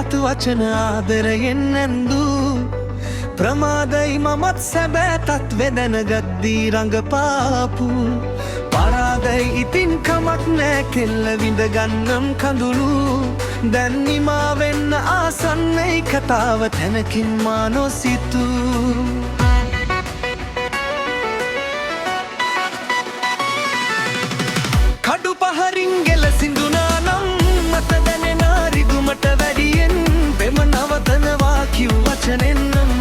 තවත් වචන ආදරයෙන් නැන්දු ප්‍රමාදයි මමත් සැබෑ තත්වෙ දැනගද්දී රඟපාපු පරාදයි ඉතින් කමක් නෑ කෙල්ල විඳගන්නම් කඳුළු දැන් නිමා වෙන්න ආසන්නයි කතාව තැනකින් මා නොසිතූ කඩු පහරින් ගෙල සිඳුනා නම් මත දැනෙන රිදුමට වැඩියෙන් පෙම නවතනවා කිව් වචනෙන් නම්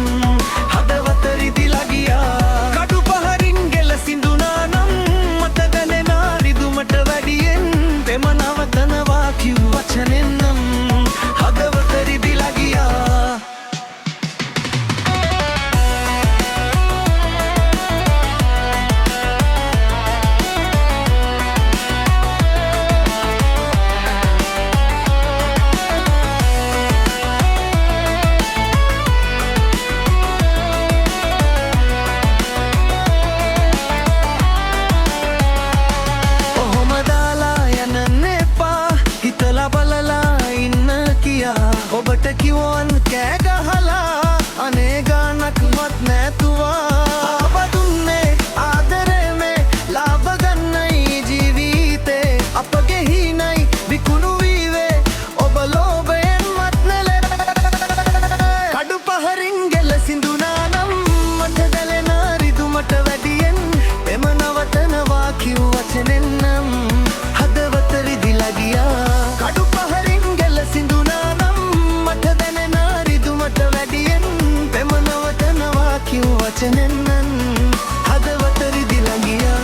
හදවත රිදිලා ගියා කඩු පහරින් ගෙල සිඳුනා නම් මත දැනෙන රිදුමට වැඩියෙන් පෙම නවතනවා කිව් වචනෙන් නම් හදවත රිදිලා ගියා ඔබට කිව්වන් කෑ ගහලා අනේ ගානක් මත් නැතුවා ආව දුන්නේ ආදරේ මේ ලාභ ගන්නයි ජීවිතේ අපගේ හිණයි විකුණු වීවේ ඔබ ලෝභයෙන් මත් නැලේ කඩු පහරින් ගෙල සිඳුනා නම් මට දැලෙන රිදුමට වැඩියෙන් පෙම නවතනවා කිව් වචනෙන් නම් හදවත රිදිලා ගියා කඩු පහරින් ගෙල සිඳුනා වචනෙන් නම් හදවත රිදිලා ගියා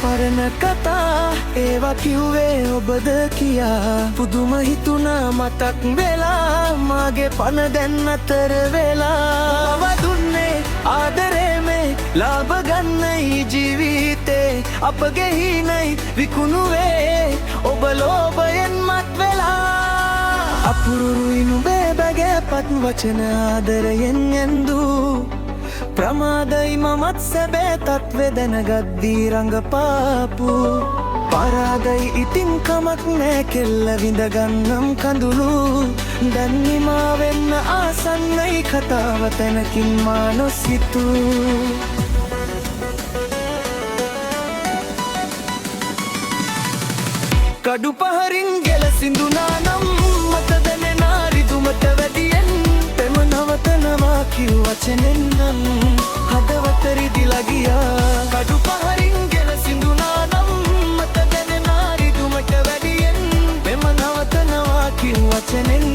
පරණ කතා ඒවා කිව්වේ ඔබද කියා පුදුම හිතුණා මතක් වෙලා මාගේ පණ දැන් අතර වෙලා වදුන්නේ ආදරේ මේ ලාභ ගන්නයි ජීවිතේ අපගේ හිණයි විකුණුවේ ඔබ ලෝභයෙන් මත් වෙලා අපුරුරුයි නුඹේ බැගෑපත් වචන ආදරයෙන් ඇන්දු ප්‍රමාදයි මමත් සැබෑ තත්වෙ දැනගද්දී රඟපාපු පරාදයි ඉතින් කමක් නෑ කෙල්ල විඳගන්නම් කඳුළු දැන් නිමා වෙන්න ආසන්නයි කතාව තැනකින් මා නොසිතූ කඩු පහරින් ගෙල සිඳුනා නම් මත දැනෙන රිදුමට වැඩියෙන් පෙම නවතනවා කිව් වචනෙන් නම් හදවත රිදිලා ගියා කඩු පහරින් ගෙල සිඳුනා නම් මත දැනෙන රිදුමට වැඩියෙන් පෙම නවතනවා කිව් වචනෙන්